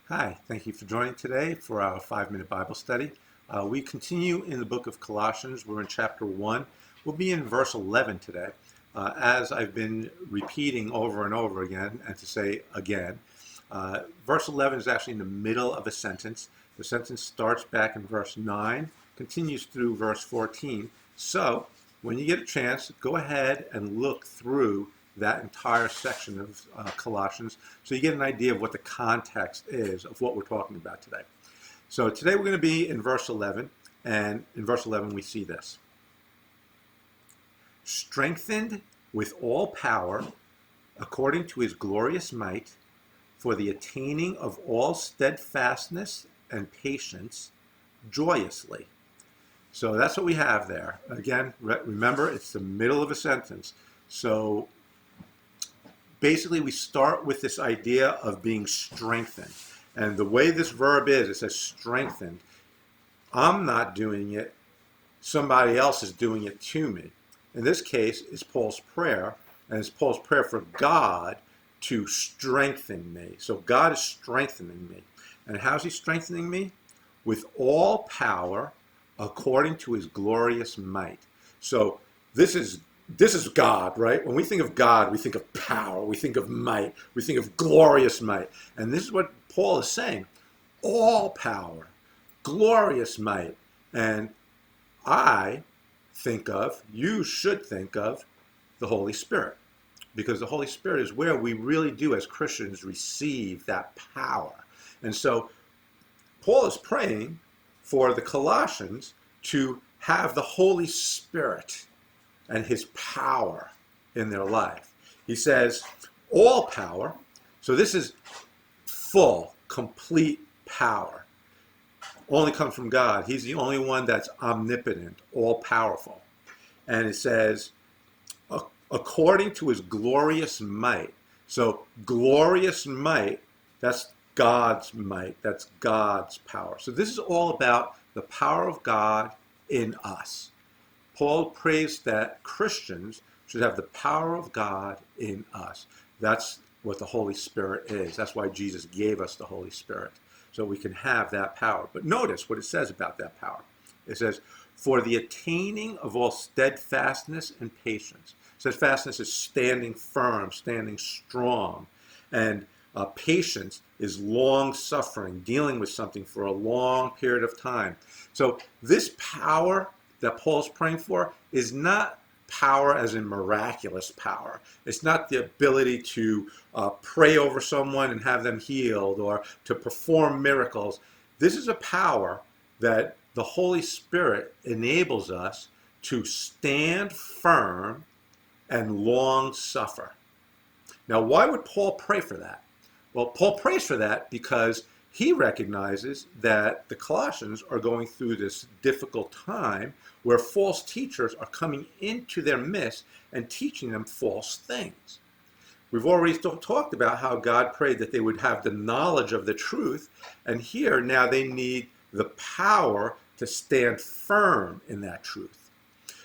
Hi, thank you for joining today for our 5-minute Bible study. We continue in the book of Colossians. We're in chapter 1. We'll be in verse 11 today. As I've been repeating over and over again, and to say again, verse 11 is actually in the middle of a sentence. The sentence starts back in verse 9, continues through verse 14. So, when you get a chance, go ahead and look through that entire section of Colossians so you get an idea of what the context is of what we're talking about today. So today we're going to be in verse 11, and in verse 11 we see this. Strengthened with all power according to his glorious might for the attaining of all steadfastness and patience joyously. So that's what we have there. Again, remember, it's the middle of a sentence. So basically, we start with this idea of being strengthened. And the way this verb is, it says strengthened. I'm not doing it. Somebody else is doing it to me. In this case, it's Paul's prayer, and it's Paul's prayer for God to strengthen me. So God is strengthening me. And how's he strengthening me? With all power according to his glorious might. So this is God, right? When we think of God, we think of power, we think of might, we think of glorious might. And this is what Paul is saying. All power, glorious might. And you should think of the Holy Spirit. Because the Holy Spirit is where we really do as Christians receive that power. And so Paul is praying for the Colossians to have the Holy Spirit and his power in their life. He says, all power. So this is full, complete power. Only comes from God. He's the only one that's omnipotent, all powerful. And it says, according to his glorious might. So glorious might, that's God's might. That's God's power. So this is all about the power of God in us. Paul prays that Christians should have the power of God in us. That's what the Holy Spirit is. That's why Jesus gave us the Holy Spirit, so we can have that power. But notice what it says about that power. It says, for the attaining of all steadfastness and patience. Steadfastness is standing firm, standing strong. And patience is long-suffering, dealing with something for a long period of time. So this power that Paul's praying for is not power as in miraculous power. It's not the ability to pray over someone and have them healed or to perform miracles. This is a power that the Holy Spirit enables us to stand firm and long suffer. Now, why would Paul pray for that? Well, Paul prays for that because he recognizes that the Colossians are going through this difficult time where false teachers are coming into their midst and teaching them false things. We've already talked about how God prayed that they would have the knowledge of the truth, and here now they need the power to stand firm in that truth.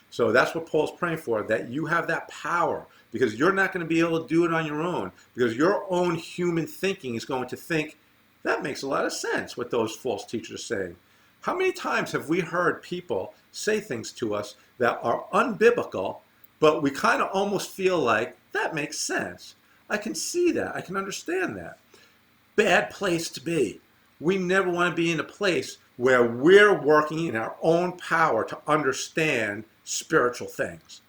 So that's what Paul's praying for, that you have that power, because you're not going to be able to do it on your own, because your own human thinking is going to think, that makes a lot of sense, what those false teachers are saying. How many times have we heard people say things to us that are unbiblical, but we kind of almost feel like, that makes sense. I can see that. I can understand that. Bad place to be. We never want to be in a place where we're working in our own power to understand spiritual things.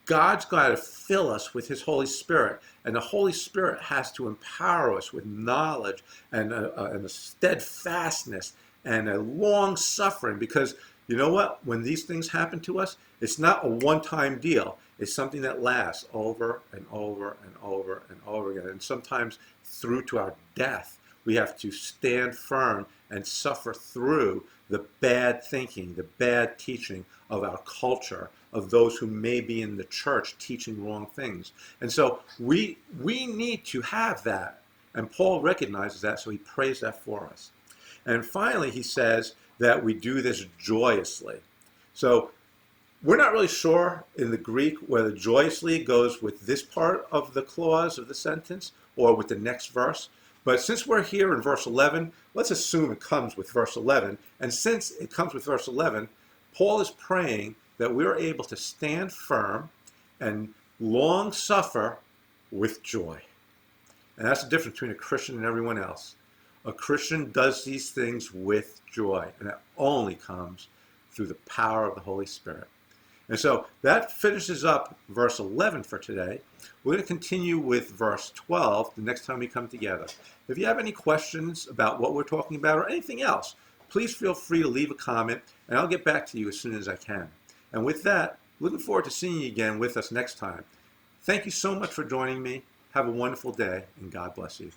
God's got to fill us with his Holy Spirit, and the Holy Spirit has to empower us with knowledge and a steadfastness and a long suffering, because you know what? When these things happen to us, it's not a one-time deal. It's something that lasts over and over and over and over again, and sometimes through to our death. We have to stand firm and suffer through the bad thinking, the bad teaching of our culture, of those who may be in the church teaching wrong things. And so we need to have that. And Paul recognizes that, so he prays that for us. And finally, he says that we do this joyously. So we're not really sure in the Greek whether joyously goes with this part of the clause of the sentence or with the next verse. But since we're here in verse 11, let's assume it comes with verse 11. And since it comes with verse 11, Paul is praying that we're able to stand firm and long suffer with joy. And that's the difference between a Christian and everyone else. A Christian does these things with joy, and that only comes through the power of the Holy Spirit. And so that finishes up verse 11 for today. We're going to continue with verse 12 the next time we come together. If you have any questions about what we're talking about or anything else, please feel free to leave a comment, and I'll get back to you as soon as I can. And with that, looking forward to seeing you again with us next time. Thank you so much for joining me. Have a wonderful day, and God bless you.